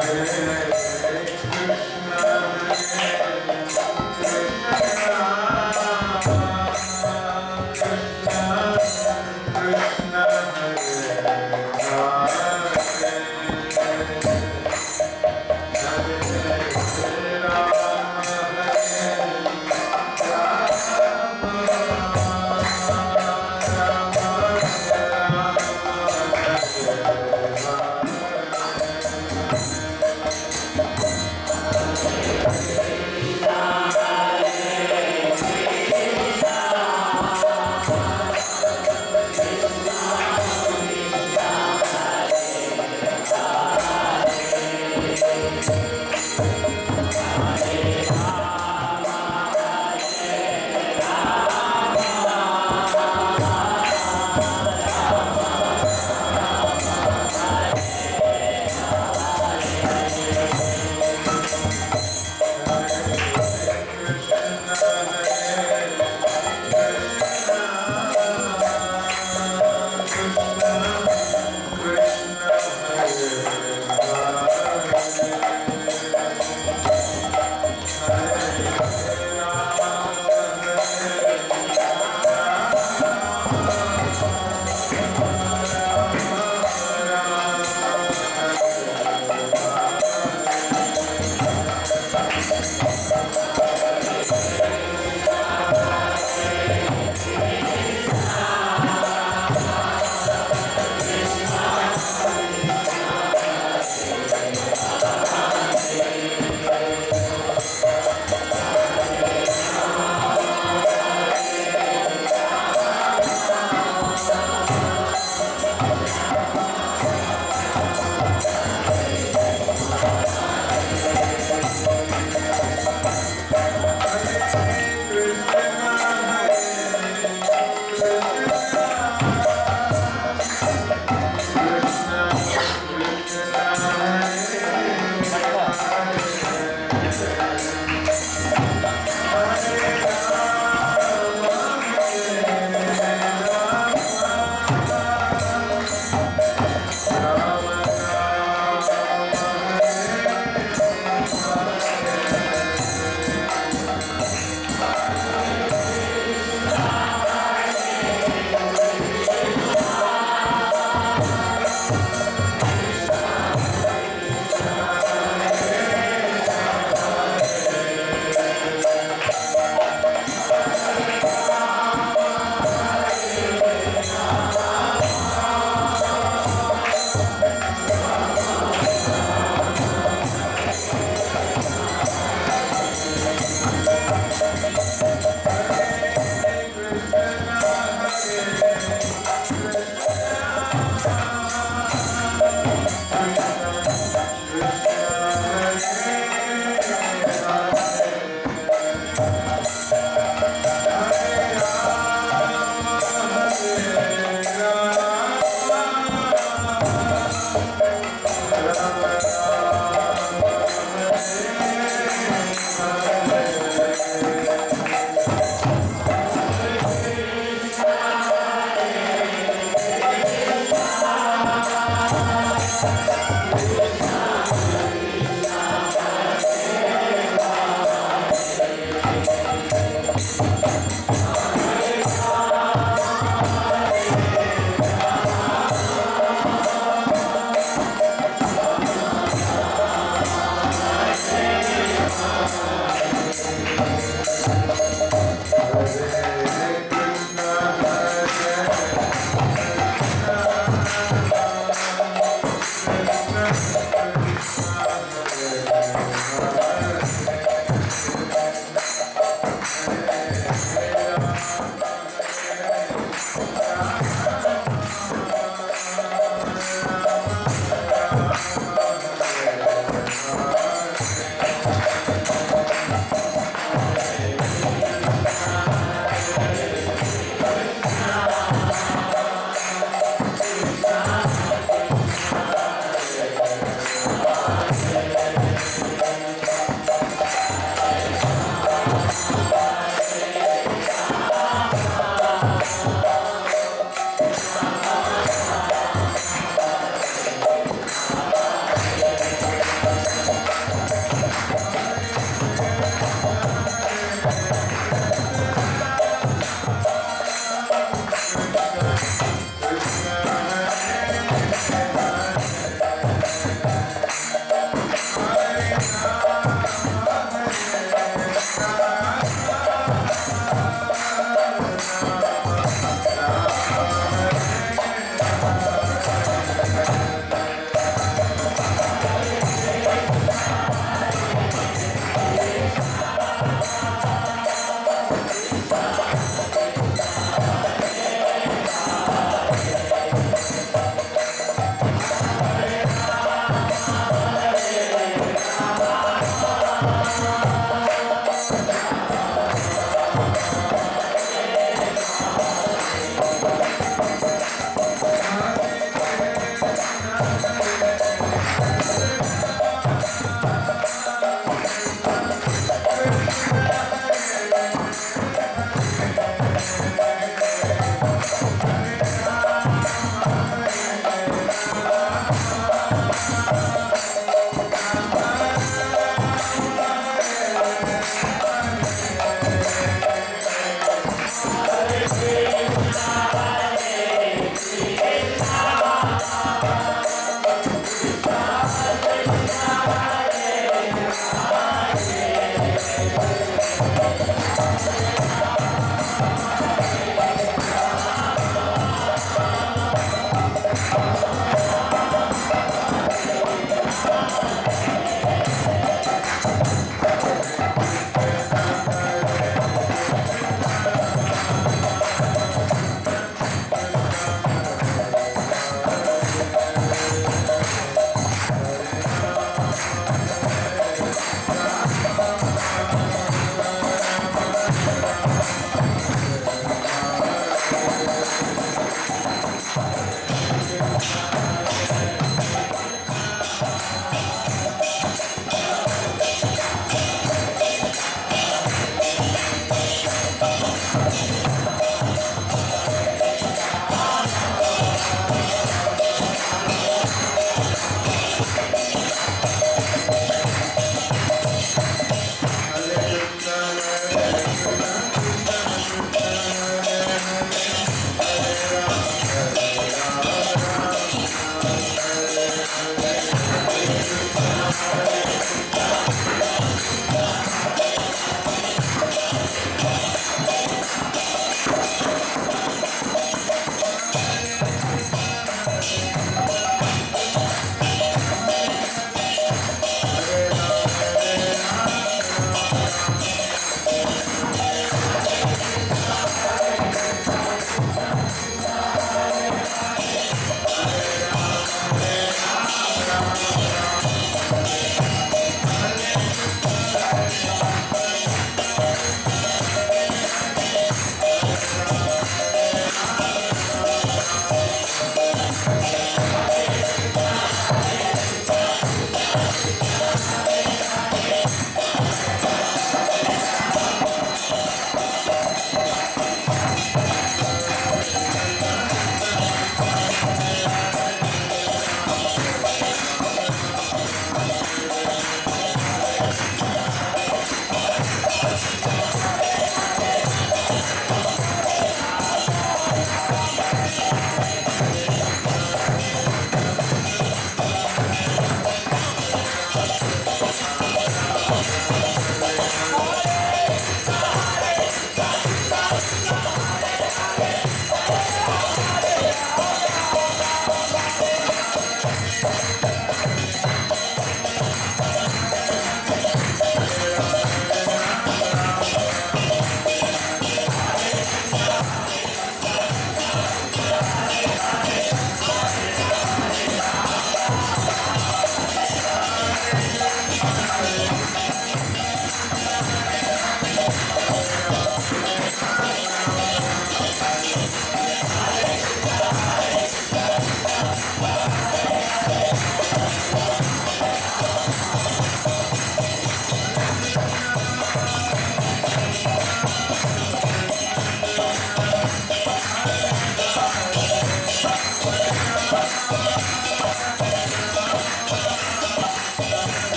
Krishna Krishna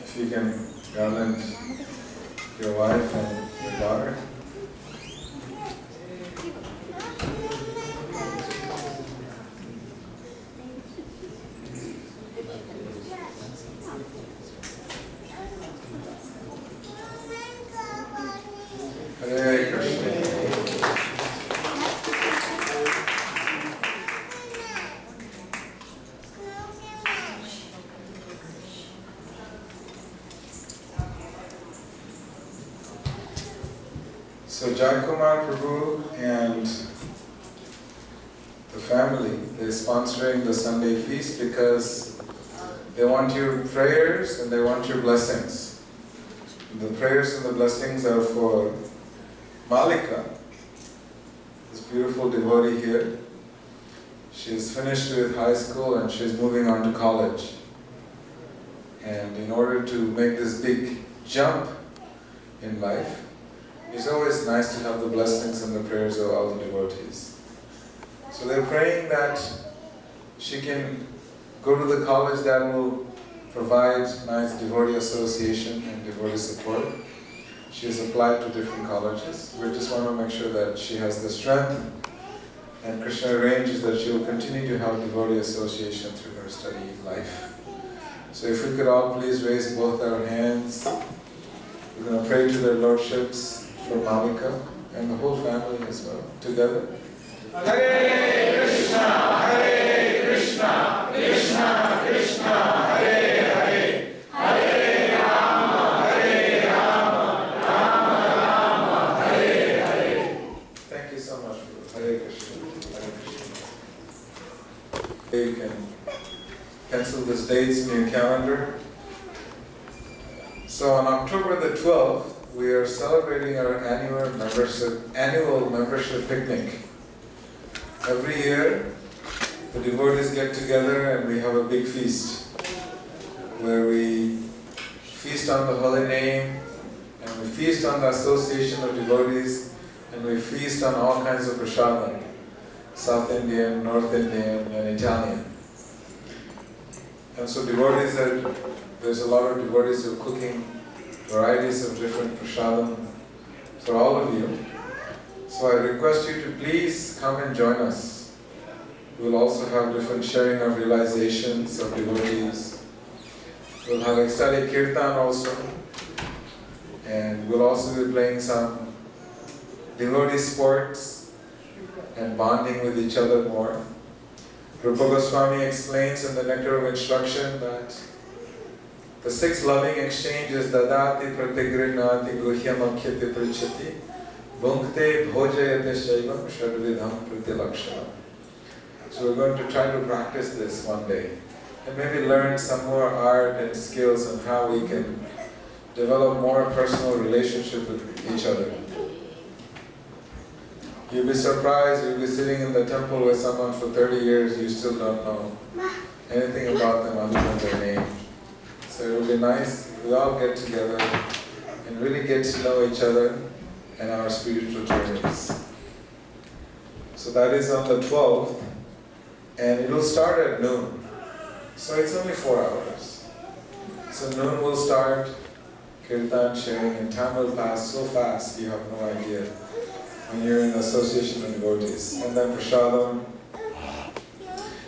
If you can garland your wife and your daughter. Hare Krishna. So Jayakumar Prabhu and the family, they're sponsoring the Sunday feast because they want your prayers and they want your blessings. The prayers and the blessings are for Malika, this beautiful devotee here. She's finished with high school and she's moving on to college. And in order to make this big jump in life, it's always nice to have the blessings and the prayers of all the devotees. So they're praying that she can go to the college that will provide nice devotee association and devotee support. She has applied to different colleges. We just want to make sure that she has the strength, and Krishna arranges that she will continue to have devotee association through her study life. So if we could all please raise both our hands, we're going to pray to their lordships for Malika and the whole family as well, together. Hare Krishna, Krishna Krishna, Hare Hare, Hare Rama, Rama Rama, Hare Hare. Thank you so much, Guru. Hare Krishna, Hare Krishna. You can pencil these dates in your calendar. So on October the 12th, we are celebrating our annual membership picnic. Every year, the devotees get together and we have a big feast where we feast on the holy name and we feast on the association of devotees and we feast on all kinds of prasadam, South Indian, North Indian and Italian. And so there's a lot of devotees who are cooking varieties of different prasadam for all of you. So I request you to please come and join us. We'll also have different sharing of realizations of devotees. We'll have ecstatic kirtan also. And we'll also be playing some devotee sports and bonding with each other more. Rupa Goswami explains in the Nectar of Instruction that the 6 loving exchanges, dadati pratigrinati guhyamakhyati prichati bhunkte bhojayate shaivam shadvidham pratilakshana. So we're going to try to practice this one day and maybe learn some more art and skills on how we can develop more personal relationship with each other. You'll be surprised, you'll be sitting in the temple with someone for 30 years, you still don't know anything about them other than their name. So it will be nice if we all get together and really get to know each other and our spiritual journeys. So that is on the 12th, and it will start at noon. So it's only 4 hours. So noon will start, kirtan sharing, and time will pass so fast you have no idea when you're in association with devotees. And then prasadam,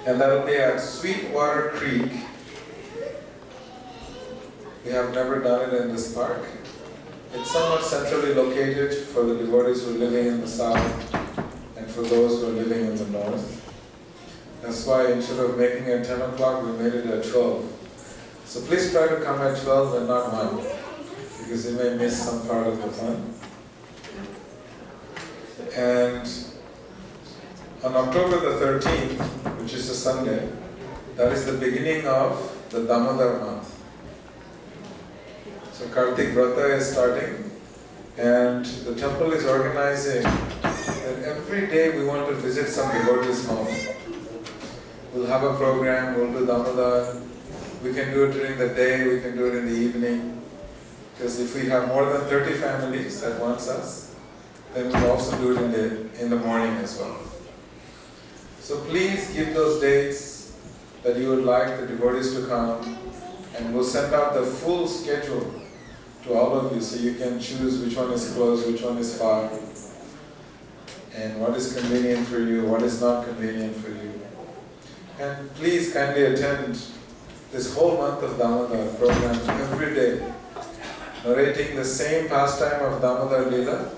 and that will be at Sweetwater Creek. We have never done it in this park. It's somewhat centrally located for the devotees who are living in the south and for those who are living in the north. That's why instead of making it 10 o'clock, we made it at 12. So please try to come at 12 and not 1, because you may miss some part of the fun. And on October the 13th, which is a Sunday, that is the beginning of the Damodar month. So Kartik Vrata is starting, and the temple is organizing that every day we want to visit some devotee's home. We'll have a program, we'll do Damodar. We can do it during the day, we can do it in the evening. Because if we have more than 30 families that wants us, then we'll also do it in the morning as well. So please give those dates that you would like the devotees to come, and we'll send out the full schedule to all of you so you can choose which one is close, which one is far, and what is convenient for you, what is not convenient for you. And please kindly attend this whole month of Damodar program every day, narrating the same pastime of Damodar Leela,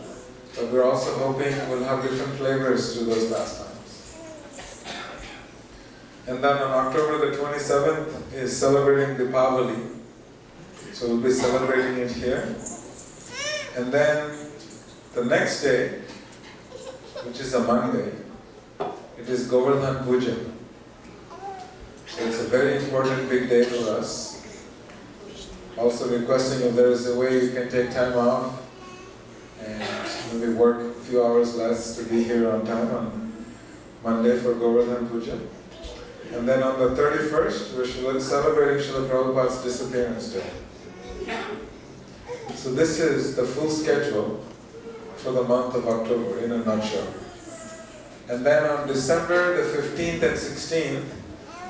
but we're also hoping we'll have different flavors to those pastimes. And then on October the 27th is celebrating Deepavali. So we'll be celebrating it here. And then the next day, which is a Monday, it is Govardhan Puja. So it's a very important big day for us. Also requesting if there is a way you can take time off and maybe work a few hours less to be here on time on Monday for Govardhan Puja. And then on the 31st, we're celebrating Srila Prabhupada's disappearance day. So this is the full schedule for the month of October in a nutshell. And then on December the 15th and 16th,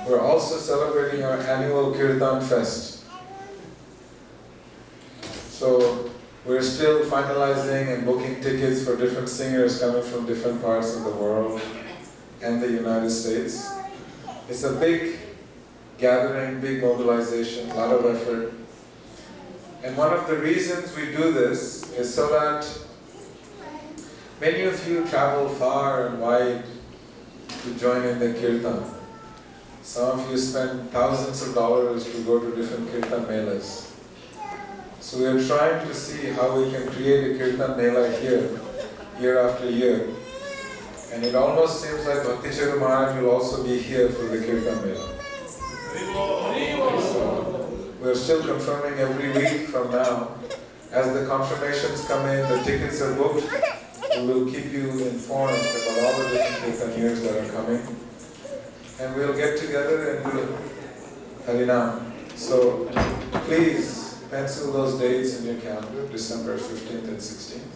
we're also celebrating our annual Kirtan Fest. So we're still finalizing and booking tickets for different singers coming from different parts of the world and the United States. It's a big gathering, big mobilization, a lot of effort. And one of the reasons we do this is so that many of you travel far and wide to join in the Kirtan. Some of you spend thousands of dollars to go to different Kirtan melas. So we are trying to see how we can create a Kirtan mela here, year after year. And it almost seems like Bhakti Chaitanya Maharaj will also be here for the Kirtan mela. So we're still confirming every week from now. As the confirmations come in, the tickets are booked, we will keep you informed about all the different Kirtaniers that are coming. And we'll get together and do Harinam. So please pencil those dates in your calendar, December 15th and 16th.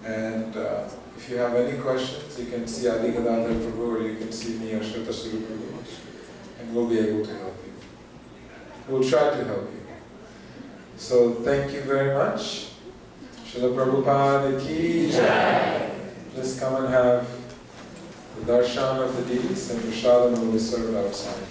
And if you have any questions, you can see Adi Gadadhar Prabhu or you can see me or Shweta Suru Prabhu, and we'll be able to help you. We'll try to help you. So thank you very much. Srila Prabhupada ki jai. Just come and have the darshan of the deities, and prasadam will be served outside.